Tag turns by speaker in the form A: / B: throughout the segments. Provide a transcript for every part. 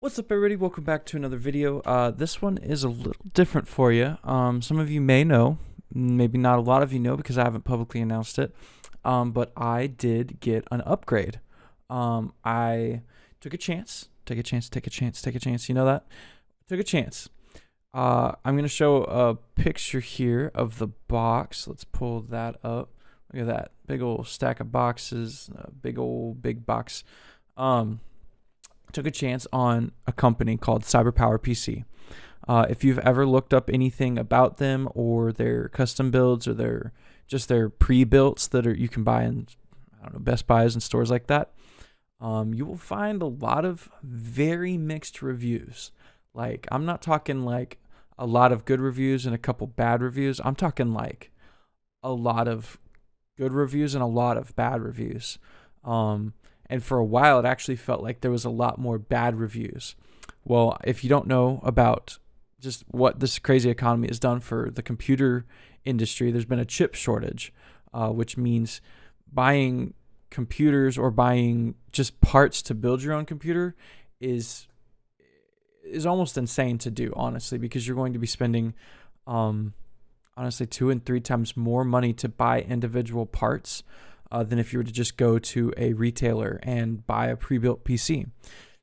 A: What's up, everybody? Welcome back to another video. This one is a little different for you. Some of you may know, maybe not a lot of you know because I haven't publicly announced it, but I did get an upgrade. I took a chance, take a chance. You know that? Took a chance. I'm going to show a picture here of the box. Let's pull that up. Look at that. Big old stack of boxes, big box. Took a chance on a company called CyberPowerPC. If you've ever looked up anything about them or their custom builds or their pre-builts that you can buy in, I don't know, Best Buys and stores like that, you will find a lot of very mixed reviews. Like, I'm not talking like a lot of good reviews and a couple bad reviews. I'm talking like a lot of good reviews and a lot of bad reviews. And for a while, it actually felt like there was a lot more bad reviews. Well, if you don't know about just what this crazy economy has done for the computer industry, there's been a chip shortage, which means buying computers or buying just parts to build your own computer is almost insane to do, honestly, because you're going to be spending, honestly, 2 and 3 times more money to buy individual parts than if you were to just go to a retailer and buy a pre-built PC.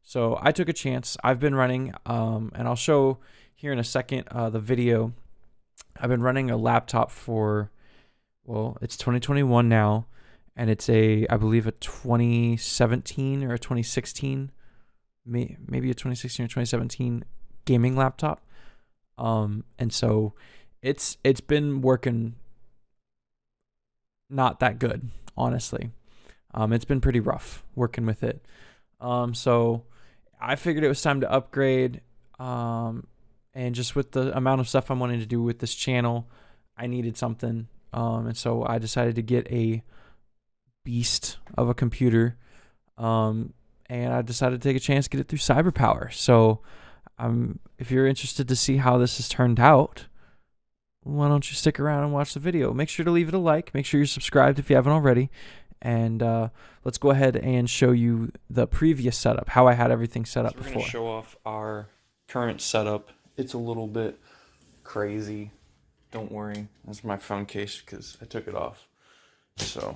A: So I took a chance. I've been running, and I'll show here in a second the video. I've been running a laptop for, well, it's 2021 now, and it's I believe a 2017 or a 2016, maybe a 2016 or 2017 gaming laptop. And so it's been working not that good, honestly. It's been pretty rough working with it. So I figured it was time to upgrade. And just with the amount of stuff I'm wanting to do with this channel, I needed something. And so I decided to get a beast of a computer. And I decided to take a chance, get it through CyberPower. So if you're interested to see how this has turned out, why don't you stick around and watch the video? Make sure to leave it a like. Make sure you're subscribed if you haven't already. And let's go ahead and show you the previous setup, how I had everything set up before. We're going to show off our current setup. It's a little bit crazy. Don't worry. That's my phone case because I took it off. So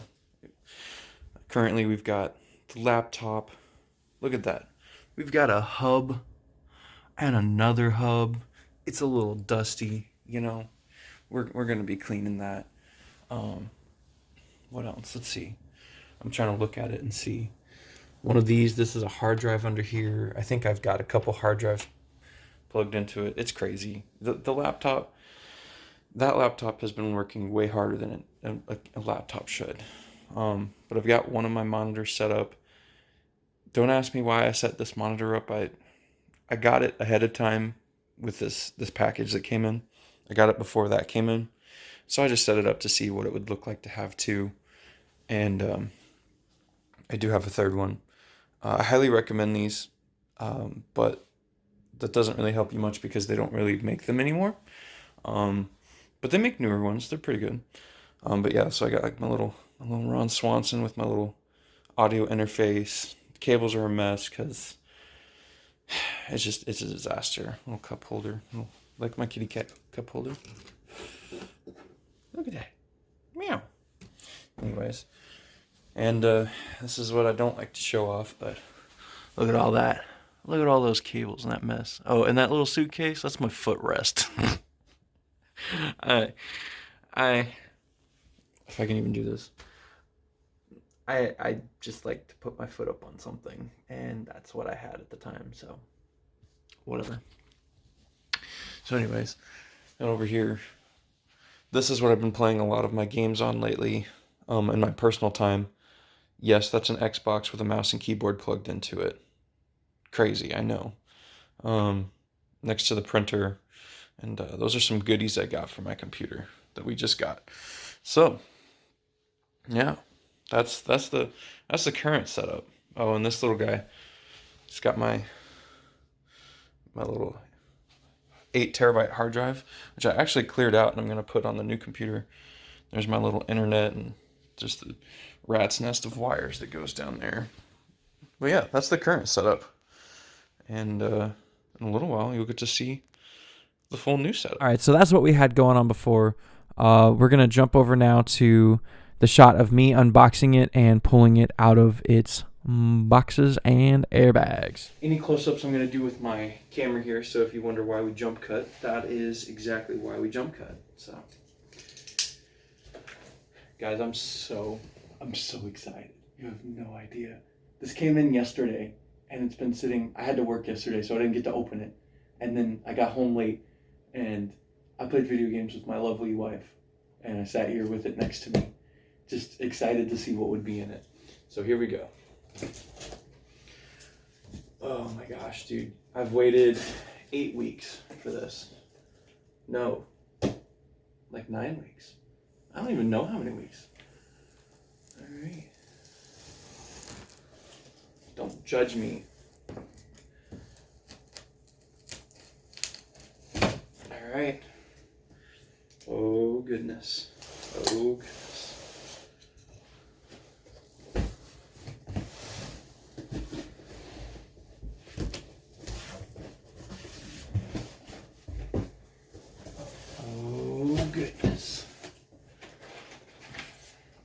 A: currently we've got the laptop. Look at that. We've got a hub and another hub. It's a little dusty, you know. We're going to be cleaning that. What else? Let's see. I'm trying to look at it and see. One of these, this is a hard drive under here. I think I've got a couple hard drives plugged into it. It's crazy. The laptop, that laptop has been working way harder than a laptop should. But I've got one of my monitors set up. Don't ask me why I set this monitor up. I got it ahead of time with this package that came in. I got it before that came in. So I just set it up to see what it would look like to have two. And I do have a third one. I highly recommend these, but that doesn't really help you much because they don't really make them anymore. But they make newer ones. They're pretty good. But yeah, so I got like my little Ron Swanson with my little audio interface. The cables are a mess because it's a disaster. Little cup holder. Like my kitty cat cup holder. Look at that. Meow. Anyways. And this is what I don't like to show off, but look at all that. Look at all those cables and that mess. Oh, and that little suitcase, that's my footrest. If I can even do this. I just like to put my foot up on something, and that's what I had at the time, so whatever. So anyways, and over here, this is what I've been playing a lot of my games on lately, in my personal time. Yes, that's an Xbox with a mouse and keyboard plugged into it. Crazy, I know. Next to the printer, and those are some goodies I got for my computer that we just got. So, yeah, that's the current setup. Oh, and this little guy, it's got my little 8 terabyte hard drive, which I actually cleared out and I'm going to put on the new computer. There's my little internet and just the rat's nest of wires that goes down there. But yeah, that's the current setup. And in a little while, you'll get to see the full new setup. All right, so that's what we had going on before. We're going to jump over now to the shot of me unboxing it and pulling it out of its boxes and airbags. Any close-ups I'm going to do with my camera here, so if you wonder why we jump cut, that is exactly why we jump cut. So, guys, I'm so excited. You have no idea. This came in yesterday, and it's been sitting. I had to work yesterday, so I didn't get to open it. And then I got home late, and I played video games with my lovely wife, and I sat here with it next to me, just excited to see what would be in it. So here we go. Oh my gosh, dude. I've waited 8 weeks for this. No, like 9 weeks. I don't even know how many weeks. All right. Don't judge me. All right. Oh goodness. Oh goodness. Goodness.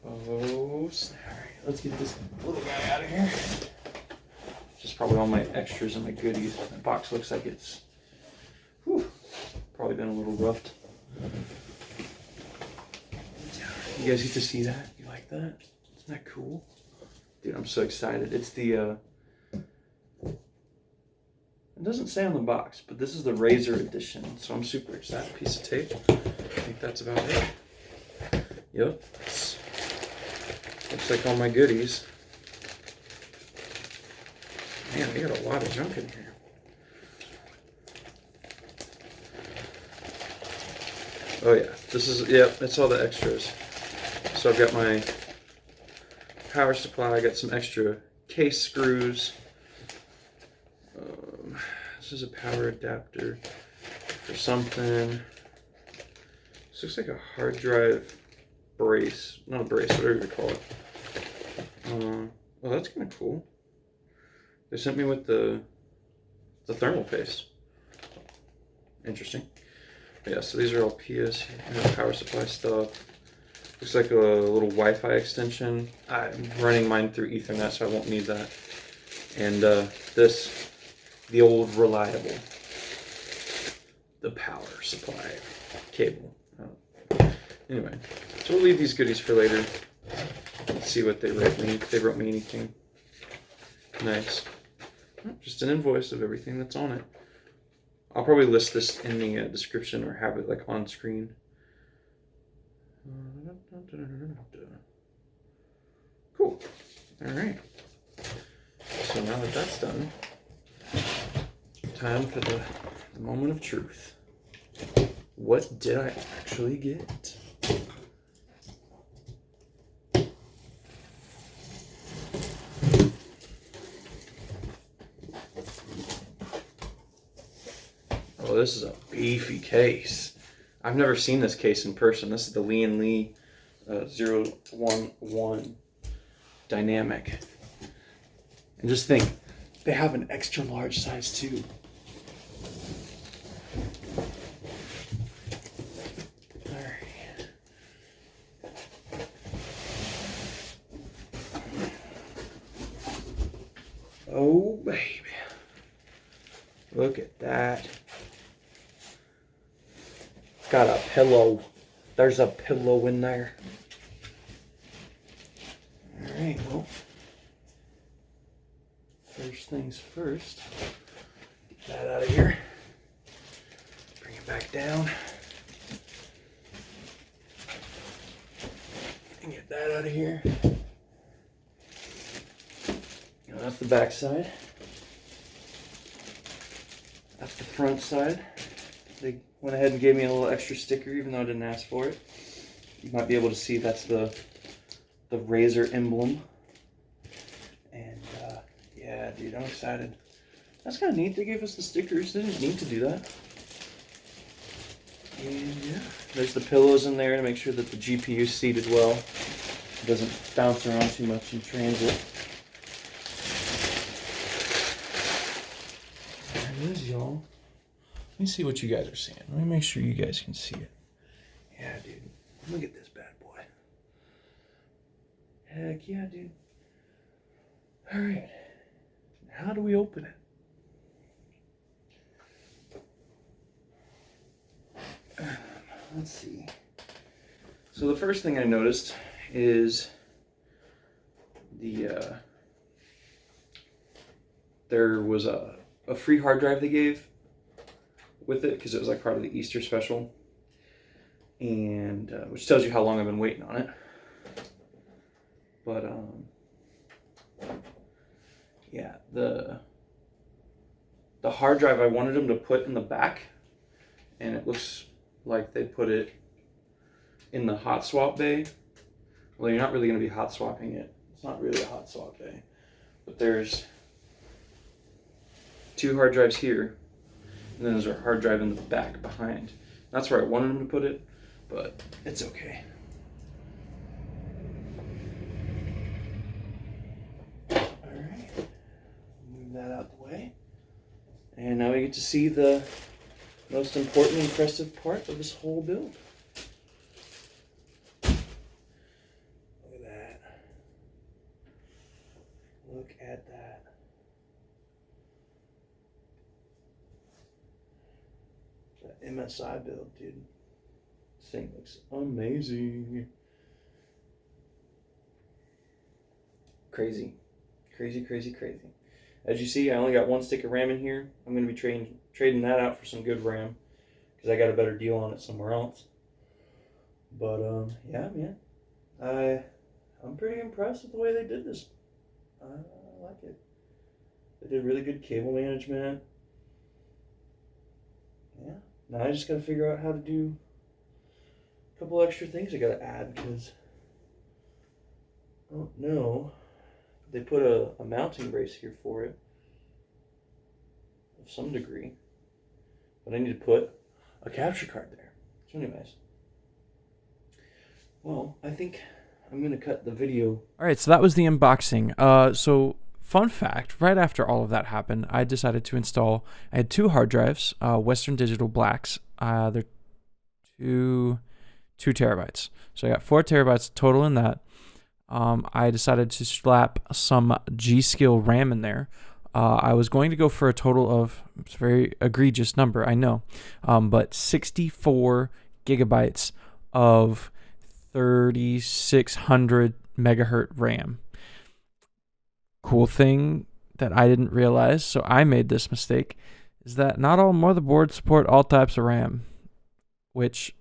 A: Oh, snap. All right, let's get this little guy out of here. Just probably all my extras and my goodies. My box looks like it's probably been a little roughed. You guys get to see that? You like that? Isn't that cool? Dude, I'm so excited. It's the, it doesn't say on the box, but this is the Razor edition, so I'm super excited. Piece of tape. I think that's about it. Yep. Looks like all my goodies. Man, we got a lot of junk in here. Oh yeah, this is, that's all the extras. So I've got my power supply, I got some extra case screws. This is a power adapter for something. This looks like a hard drive brace. Not a brace, whatever you call it. Well, that's kind of cool. They sent me with the thermal paste. Interesting. Yeah, so these are all PS, power supply stuff. Looks like a little Wi-Fi extension. I'm running mine through Ethernet, so I won't need that. And this, the old reliable, the power supply cable. Anyway, so we'll leave these goodies for later. Let's see what they wrote me. If they wrote me anything nice. Just an invoice of everything that's on it. I'll probably list this in the description or have it like on screen. Cool. All right. So now that that's done, time for the moment of truth. What did I actually get? Oh, this is a beefy case. I've never seen this case in person. This is the Lee & Lee 011 Dynamic. And just think, they have an extra large size too. Alright. Oh baby. Look at that. It's got a pillow. There's a pillow in there. Alright, well. First things first. Get that out of here. Bring it back down. And get that out of here. Now that's the back side. That's the front side. They went ahead and gave me a little extra sticker even though I didn't ask for it. You might be able to see that's the Razor emblem. And yeah, dude, I'm excited. That's kind of neat. They gave us the stickers. They didn't need to do that. And yeah, there's the pillows in there to make sure that the GPU is seated well. It doesn't bounce around too much in transit. guys, y'all. Let me see what you guys are seeing. Let me make sure you guys can see it. Yeah, dude. Look at this bad boy. Heck yeah, dude. All right. How do we open it? Let's see. So the first thing I noticed is there was a free hard drive they gave with it because it was like part of the Easter special, and which tells you how long I've been waiting on it. But yeah, the hard drive I wanted them to put in the back, and it looks like they put it in the hot swap bay. Well, you're not really going to be hot swapping it. It's not really a hot swap bay, but there's 2 hard drives here, and then there's a hard drive in the back behind. That's where I wanted them to put it, but it's okay. Alright, move that out the way. And now we get to see the most important, impressive part of this whole build. Look at that. Look at that. The MSI build, dude. This thing looks amazing. Crazy. Crazy, crazy, crazy. As you see, I only got 1 stick of RAM in here. I'm going to be trading that out for some good RAM because I got a better deal on it somewhere else. But yeah, man, I'm pretty impressed with the way they did this. I like it. They did really good cable management. Yeah. Now I just got to figure out how to do a couple extra things I got to add because I don't know. They put a mounting brace here for it of some degree, but I need to put a capture card there. So anyways, well, I think I'm going to cut the video. All right, so that was the unboxing. So fun fact, right after all of that happened, I decided to install, I had 2 hard drives, Western Digital Blacks. They're 2 terabytes. So I got 4 terabytes total in that. I decided to slap some G.Skill RAM in there. I was going to go for a total of, it's a very egregious number, I know, but 64 gigabytes of 3600 megahertz RAM. Cool thing that I didn't realize, so I made this mistake, is that not all motherboards support all types of RAM, which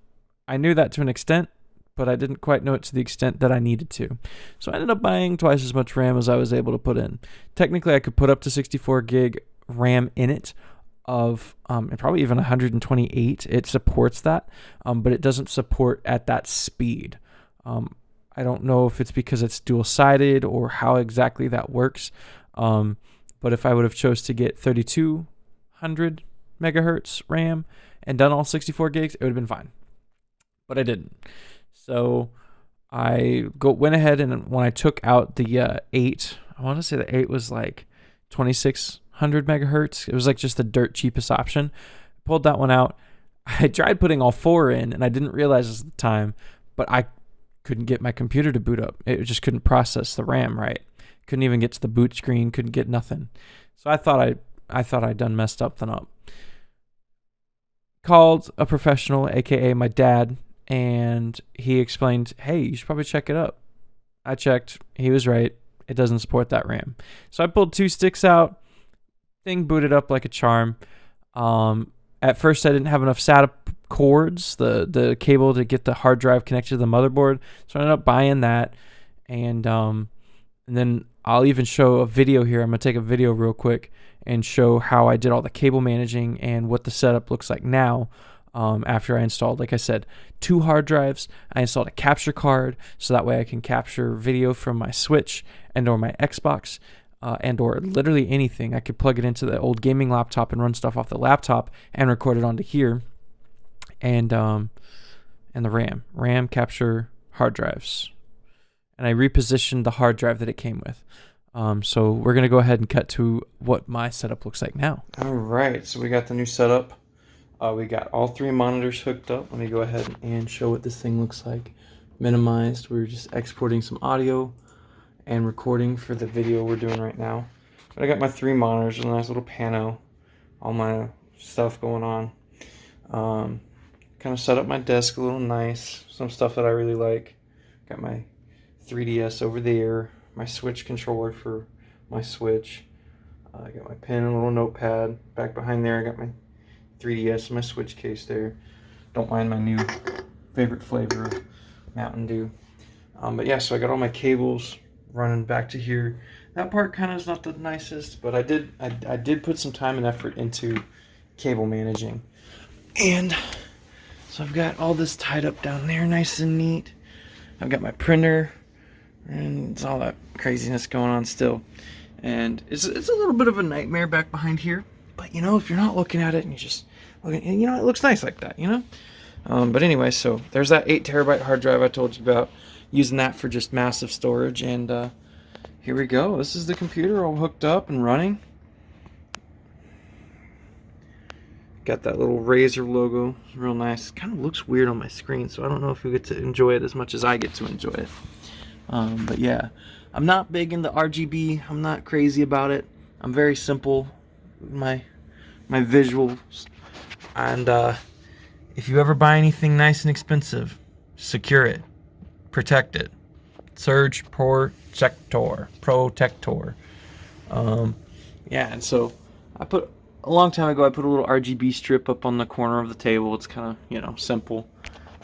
A: I knew that to an extent, but I didn't quite know it to the extent that I needed to. So I ended up buying twice as much RAM as I was able to put in. Technically, I could put up to 64 gig RAM in it of, and probably even 128. It supports that, but it doesn't support at that speed. I don't know if it's because it's dual-sided or how exactly that works. But if I would have chose to get 3200 megahertz RAM and done all 64 gigs, it would have been fine. But I didn't. So I went ahead, and when I took out the 8, I want to say the 8 was like 2600 megahertz. It was like just the dirt cheapest option. Pulled that one out. I tried putting all 4 in, and I didn't realize at the time, but I couldn't get my computer to boot up. It just couldn't process the RAM right. Couldn't even get to the boot screen. Couldn't get nothing. So I thought I'd done messed something up. Called a professional, aka my dad. And he explained, hey, you should probably check it up. I checked. He was right. It doesn't support that RAM. So I pulled 2 sticks out. Thing booted up like a charm. At first, I didn't have enough SATA cords, the cable to get the hard drive connected to the motherboard. So I ended up buying that. And then I'll even show a video here. I'm going to take a video real quick and show how I did all the cable managing and what the setup looks like now. After I installed, like I said, 2 hard drives. I installed a capture card so that way I can capture video from my Switch and or my Xbox and or literally anything. I could plug it into the old gaming laptop and run stuff off the laptop and record it onto here. And the RAM capture hard drives. And I repositioned the hard drive that it came with. So we're going to go ahead and cut to what my setup looks like now. All right, so we got the new setup. We got all 3 monitors hooked up. Let me go ahead and show what this thing looks like. Minimized. We're just exporting some audio and recording for the video we're doing right now. But I got my 3 monitors, a nice little pano, all my stuff going on. Kind of set up my desk a little nice. Some stuff that I really like. Got my 3DS over there. My Switch controller for my Switch. I got my pen and a little notepad. Back behind there I got my 3DS and my Switch case there. Don't mind my new favorite flavor of Mountain Dew. But yeah, so I got all my cables running back to here. That part kind of is not the nicest, but I did put some time and effort into cable managing. And so I've got all this tied up down there nice and neat. I've got my printer and it's all that craziness going on still. And it's a little bit of a nightmare back behind here. But you know, if you're not looking at it and you just looking, you know, it looks nice like that, you know? But anyway, so there's that 8 terabyte hard drive I told you about. Using that for just massive storage. And here we go. This is the computer all hooked up and running. Got that little Razer logo. It's real nice. Kind of looks weird on my screen, so I don't know if you get to enjoy it as much as I get to enjoy it. But yeah, I'm not big into RGB. I'm not crazy about it. I'm very simple with my visuals. And if you ever buy anything nice and expensive, secure it, protect it. Surge protector. Yeah, and so a long time ago I put a little RGB strip up on the corner of the table. It's kind of, you know, simple.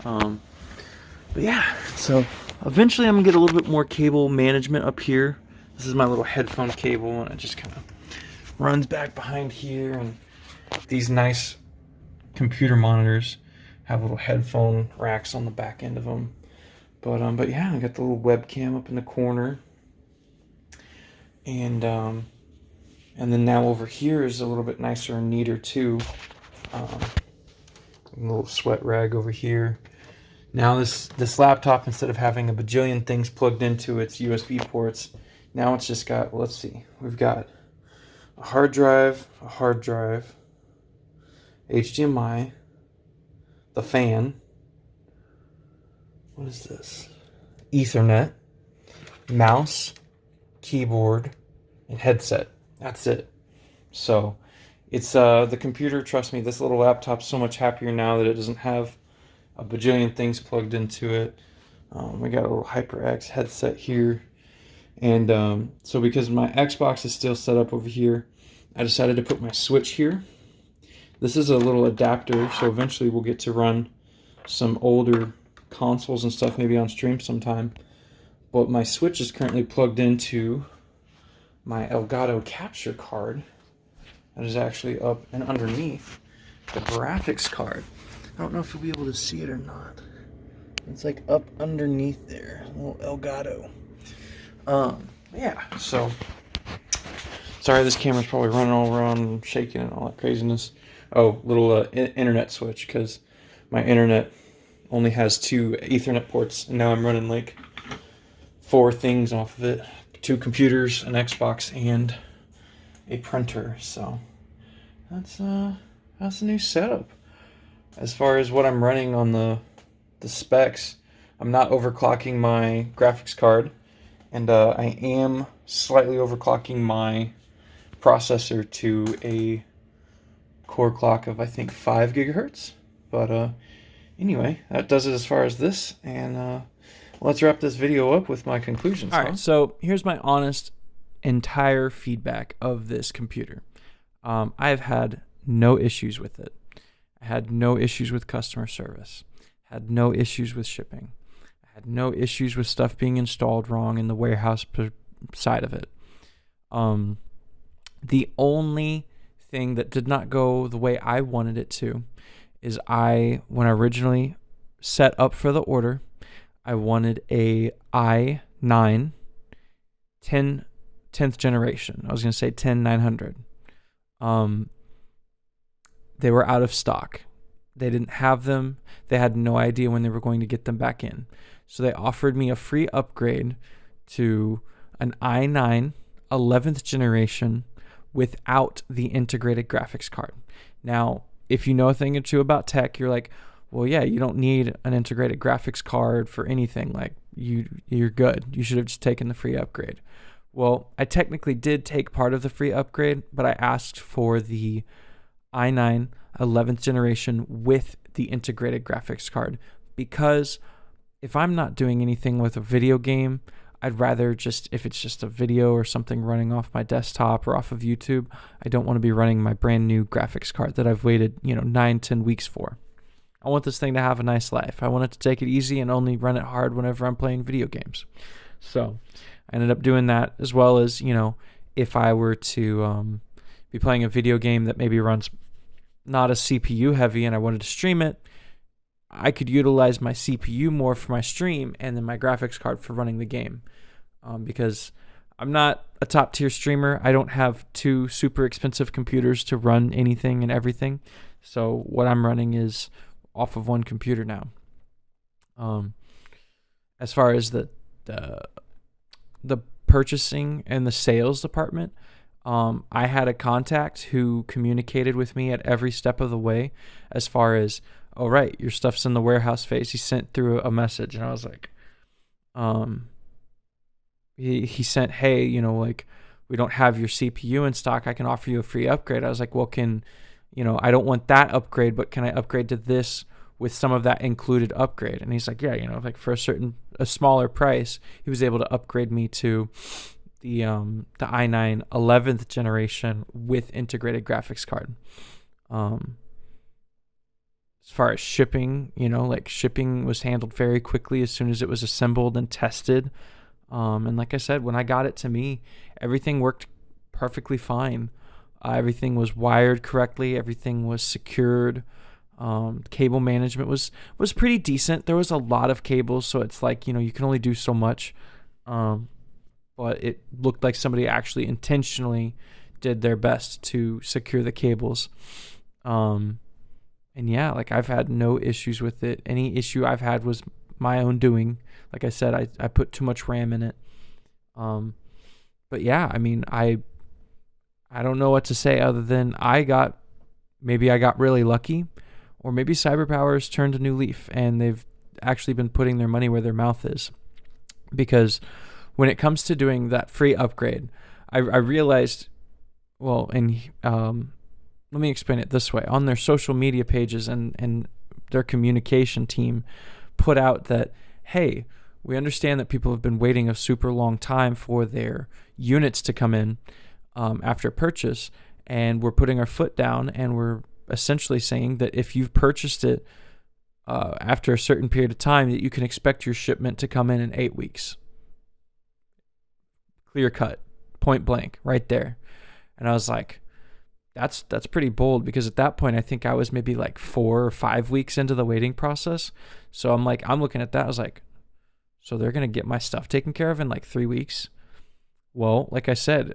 A: But yeah, so eventually I'm gonna get a little bit more cable management up here. This is my little headphone cable, and it just kind of runs back behind here. And these nice computer monitors have little headphone racks on the back end of them. But yeah, I got the little webcam up in the corner, and then now over here is a little bit nicer and neater too. A little sweat rag over here. Now this laptop, instead of having a bajillion things plugged into its USB ports, now it's just got, let's see, we've got a hard drive, HDMI, the fan. What is this? Ethernet, mouse, keyboard, and headset. That's it. So it's the computer, trust me, this little laptop's so much happier now that it doesn't have a bajillion things plugged into it. We got a little HyperX headset here. And so because my Xbox is still set up over here, I decided to put my Switch here. This is a little adapter, so eventually we'll get to run some older consoles and stuff maybe on stream sometime. But my Switch is currently plugged into my Elgato capture card that is actually up and underneath the graphics card. I don't know if you'll be able to see it or not. It's like up underneath there, a little Elgato. Yeah, so sorry, this camera's probably running all around and shaking and all that craziness. Oh, little internet switch, because my internet only has 2 Ethernet ports, and now I'm running like 4 things off of it. 2 computers, an Xbox, and a printer. So that's a new setup. As far as what I'm running on the specs, I'm not overclocking my graphics card, and I am slightly overclocking my processor to a core clock of, I think, 5 gigahertz. But anyway, that does it as far as this, and let's wrap this video up with my conclusions. All right, so here's my honest entire feedback of this computer. I have had no issues with it. I had no issues with customer service. Had no issues with shipping. I had no issues with stuff being installed wrong in the warehouse side of it. The only thing that did not go the way I wanted it to is when I originally set up for the order, I wanted a i9 10th generation. I was going to say 10900. They were out of stock. They didn't have them. They had no idea when they were going to get them back in. So they offered me a free upgrade to an i9 11th generation without the integrated graphics card. Now, if you know a thing or two about tech, you're like, well, yeah, you don't need an integrated graphics card for anything. Like, you're good. You should have just taken the free upgrade. Well, I technically did take part of the free upgrade, but I asked for the i9 11th generation with the integrated graphics card, because if I'm not doing anything with a video game, I'd rather just, if it's just a video or something running off my desktop or off of YouTube, I don't want to be running my brand new graphics card that I've waited, 9-10 weeks for. I want this thing to have a nice life. I want it to take it easy and only run it hard whenever I'm playing video games. So I ended up doing that, as well as, if I were to be playing a video game that maybe runs not as CPU heavy and I wanted to stream it, I could utilize my CPU more for my stream and then my graphics card for running the game. Because I'm not a top tier streamer. I don't have two super expensive computers to run anything and everything. So what I'm running is off of one computer now. As far as the purchasing and the sales department, I had a contact who communicated with me at every step of the way, as far as, all right, your stuff's in the warehouse phase. He sent through a message, and I was like, he sent, hey, we don't have your CPU in stock. I can offer you a free upgrade. I was like, well, I don't want that upgrade, but can I upgrade to this with some of that included upgrade? And he's like, yeah, like for a smaller price, he was able to upgrade me to the i9 11th generation with integrated graphics card. As far as shipping, shipping was handled very quickly as soon as it was assembled and tested. And like I said, when I got it to me, everything worked perfectly fine. Everything was wired correctly. Everything was secured. Cable management was pretty decent. There was a lot of cables, so it's like, you can only do so much. But it looked like somebody actually intentionally did their best to secure the cables. And yeah, like I've had no issues with it. Any issue I've had was my own doing. Like I said, I put too much RAM in it. But yeah, I mean, I don't know what to say other than maybe I got really lucky, or maybe CyberPower has turned a new leaf and they've actually been putting their money where their mouth is. Because when it comes to doing that free upgrade, I realized, well, and let me explain it this way. On their social media pages and their communication team put out that, hey, we understand that people have been waiting a super long time for their units to come in after purchase, and we're putting our foot down, and we're essentially saying that if you've purchased it after a certain period of time, that you can expect your shipment to come in 8 weeks. Clear cut, point blank, right there. And I was like, that's pretty bold, because at that point I think I was maybe like 4 or 5 weeks into the waiting process. So I'm looking at that, I was like, so they're gonna get my stuff taken care of in like 3 weeks? Well, like I said,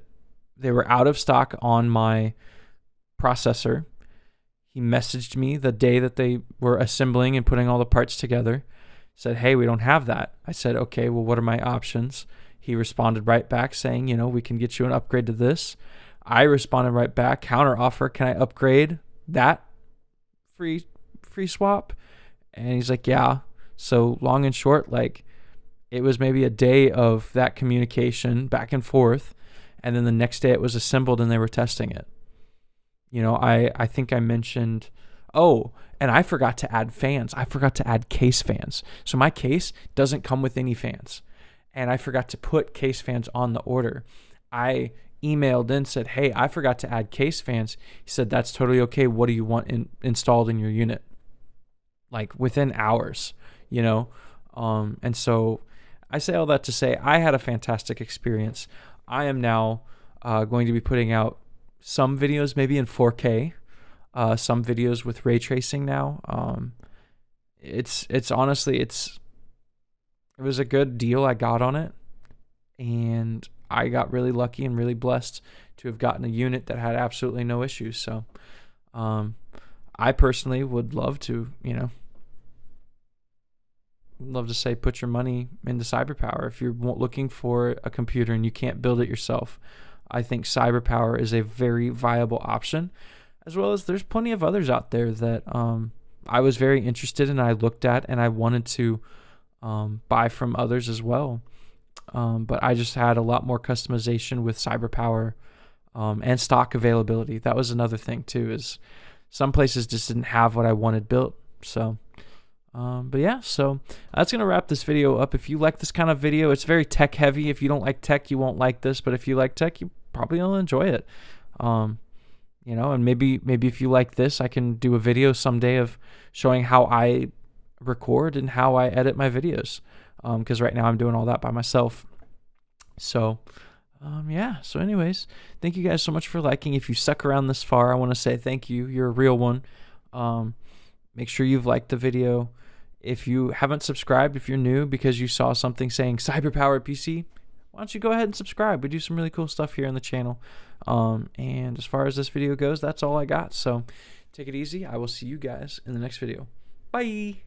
A: they were out of stock on my processor. He messaged me the day that they were assembling and putting all the parts together, said, hey, we don't have that. I said, okay, well, what are my options? He responded right back saying, we can get you an upgrade to this. I responded right back, counter offer, can I upgrade that free swap? And he's like, yeah. So long and short, like, it was maybe a day of that communication back and forth, and then the next day it was assembled and they were testing it. I think I mentioned, and I forgot to add fans. I forgot to add case fans. So my case doesn't come with any fans, and I forgot to put case fans on the order. I emailed in, said, hey, I forgot to add case fans. He said, that's totally okay. What do you want installed in your unit? Like within hours, and so I say all that to say I had a fantastic experience. I am now going to be putting out some videos maybe in 4K, some videos with ray tracing now. It's honestly, it was a good deal I got on it, and I got really lucky and really blessed to have gotten a unit that had absolutely no issues. So I personally would love to, love to say put your money into CyberPower. If you're looking for a computer and you can't build it yourself, I think CyberPower is a very viable option, as well as there's plenty of others out there that I was very interested in, I looked at, and I wanted to buy from others as well. But I just had a lot more customization with CyberPower and stock availability. That was another thing too, is some places just didn't have what I wanted built. So but yeah, so that's going to wrap this video up. If you like this kind of video, it's very tech heavy. If you don't like tech, you won't like this, but if you like tech, you probably will enjoy it. You know, and maybe if you like this, I can do a video someday of showing how I record and how I edit my videos. Because right now I'm doing all that by myself. So yeah, so anyways, thank you guys so much for liking. If you stuck around this far, I want to say thank you. You're a real one. Make sure you've liked the video. If you haven't subscribed, if you're new because you saw something saying CyberPowerPC, why don't you go ahead and subscribe? We do some really cool stuff here on the channel. And as far as this video goes, that's all I got. So take it easy. I will see you guys in the next video. Bye.